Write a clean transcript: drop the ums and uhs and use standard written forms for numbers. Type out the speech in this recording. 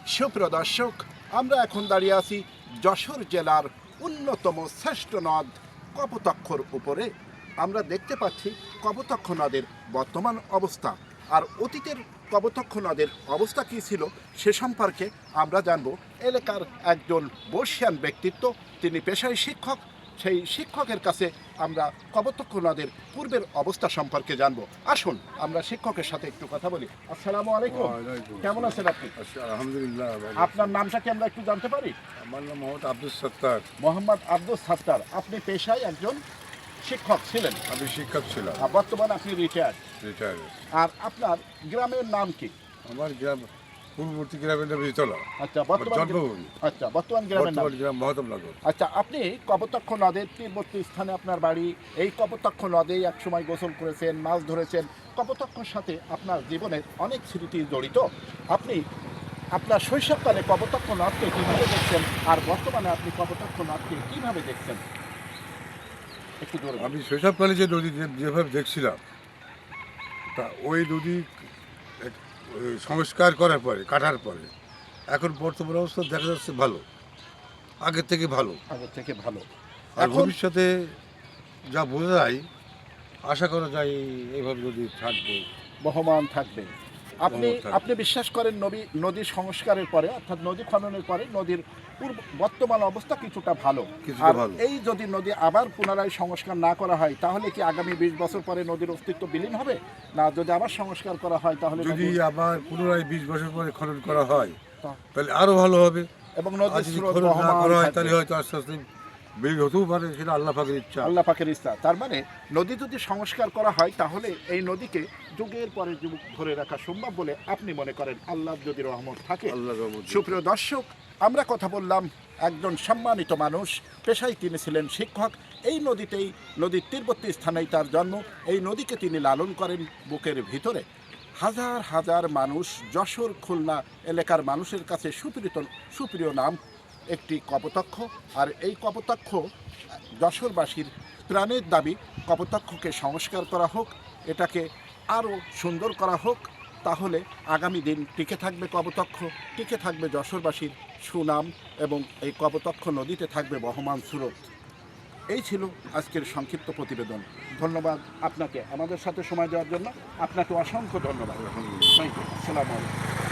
সুপ্রিয় দর্শক, আমরা এখন দাঁড়িয়ে আছি যশোর জেলার অন্যতম শ্রেষ্ঠ নদ কপোতাক্ষর উপরে। আমরা দেখতে পাচ্ছি কপোতাক্ষ নদের বর্তমান অবস্থা, আর অতীতের কপোতাক্ষ নদের অবস্থা কী ছিল সে সম্পর্কে আমরা জানব। এলাকার একজন বর্ষিয়ান ব্যক্তিত্ব, তিনি পেশায় শিক্ষক। সেই শিক্ষকের কাছে আমরা কপোতাক্ষ নদের পূর্বের অবস্থা সম্পর্কে জানবো। আসুন আমরা শিক্ষকের সাথে একটু কথা বলি। আসসালামু আলাইকুম। কেমন আছেন আপনি? আলহামদুলিল্লাহ। আপনার নামটা কি আমরা একটু জানতে পারি? আমার নাম মোহাম্মদ আব্দুল সত্তার। মোহাম্মদ আব্দুল সত্তার। আপনি পেশায় একজন শিক্ষক ছিলেন, আমি শিক্ষক ছিলাম, আর বর্তমানে আপনি রিটায়ার্ড। রিটায়ার। আর আপনার গ্রামের নাম কি? আমার গ্রাম পূর্ববর্তী গ্রামের নাম ইতলা। আচ্ছা, বর্তমান গ্রামের নাম। বর্তমান গ্রাম মহতমনগর। আচ্ছা, আপনি কপোতাক্ষ নদের তীরবর্তী স্থানে আপনার বাড়ি। এই কপোতাক্ষ নদেই একসময় গোসল করেছেন, মাছ ধরেছেন। কপোতাক্ষর সাথে আপনার জীবনের অনেক স্মৃতি জড়িত। আপনি আপনার শৈশবকালে কপোতাক্ষ নদকে কীভাবে দেখছেন, আর বর্তমানে আপনি কপোতাক্ষ নদকে কীভাবে দেখছেন একটু জোরে বলুন। আমি শৈশবকালে যে নদী যেভাবে দেখছিলাম, তা ওই নদী সংস্কার করার পরে, কাটার পরে এখন বর্তমান অবস্থা দেখা যাচ্ছে ভালো, আগের থেকে ভালো। আগের থেকে ভালো। আর এখন ভবিষ্যতে যা বোঝা যায়, আশা করা যায় এইভাবে যদি থাকবে, বহমান থাকবে। আপনি বহমান থাকবে। আপনি বিশ্বাস করেন নদী সংস্কারের পরে, অর্থাৎ নদী খননের পরে নদীর বর্তমান অবস্থা কিছুটা ভালো। কিছুটা আর ভালো। এই যদি নদী আবার পুনরায় সংস্কার না করা হয়, তাহলে কি আগামী 20 বছর পরে নদীর অস্তিত্ব বিলীন হবে? না, যদি আবার সংস্কার করা হয় তাহলে যদি আবার পুনরায় 20 বছর পরে খনন করা হয় তা- তাহলে আরো ভালো হবে। এবং আর নদীর যদি স্রোত খনন না বহমান করা হয় থাকবে। তাহলে হয়তো আস্তে আস্তে বের হতেও পারে, সেটা আল্লাহ পাকের ইচ্ছা। আল্লাহ পাকের ইচ্ছা। তার মানে নদী যদি সংস্কার করা হয় তাহলে এই নদীকে যুগের পরে যুগ ধরে রাখা সম্ভব বলে আপনি মনে করেন, আল্লাহ যদি রহমত থাকে। আল্লাহর রহমত। সুপ্রিয় দর্শক, আমরা কথা বললাম একজন সম্মানিত মানুষ, পেশায় তিনি ছিলেন শিক্ষক। এই নদীতেই, নদীর তীরবর্তী স্থানেই তার জন্ম। এই নদীকে তিনি লালন করেন বুকের ভিতরে। হাজার হাজার মানুষ, যশোর খুলনা এলাকার মানুষের কাছে সুপ্রিয় নাম একটি কপোতাক্ষ। আর এই কপোতাক্ষ যশোরবাসীর প্রাণের দাবি, কপোতাক্ষকে সংস্কার করা হোক, এটাকে আরও সুন্দর করা হোক। তাহলে আগামী দিন টিকে থাকবে কপোতাক্ষ, টিকে থাকবে যশোরবাসীর সুনাম, এবং এই কপোতাক্ষ নদীতে থাকবে বহমান স্রোত। এই ছিল আজকের সংক্ষিপ্ত প্রতিবেদন। ধন্যবাদ আপনাকে আমাদের সাথে সময় দেওয়ার জন্য। আপনাকে অসংখ্য ধন্যবাদ। Thank you. আসসালামু আলাইকুম।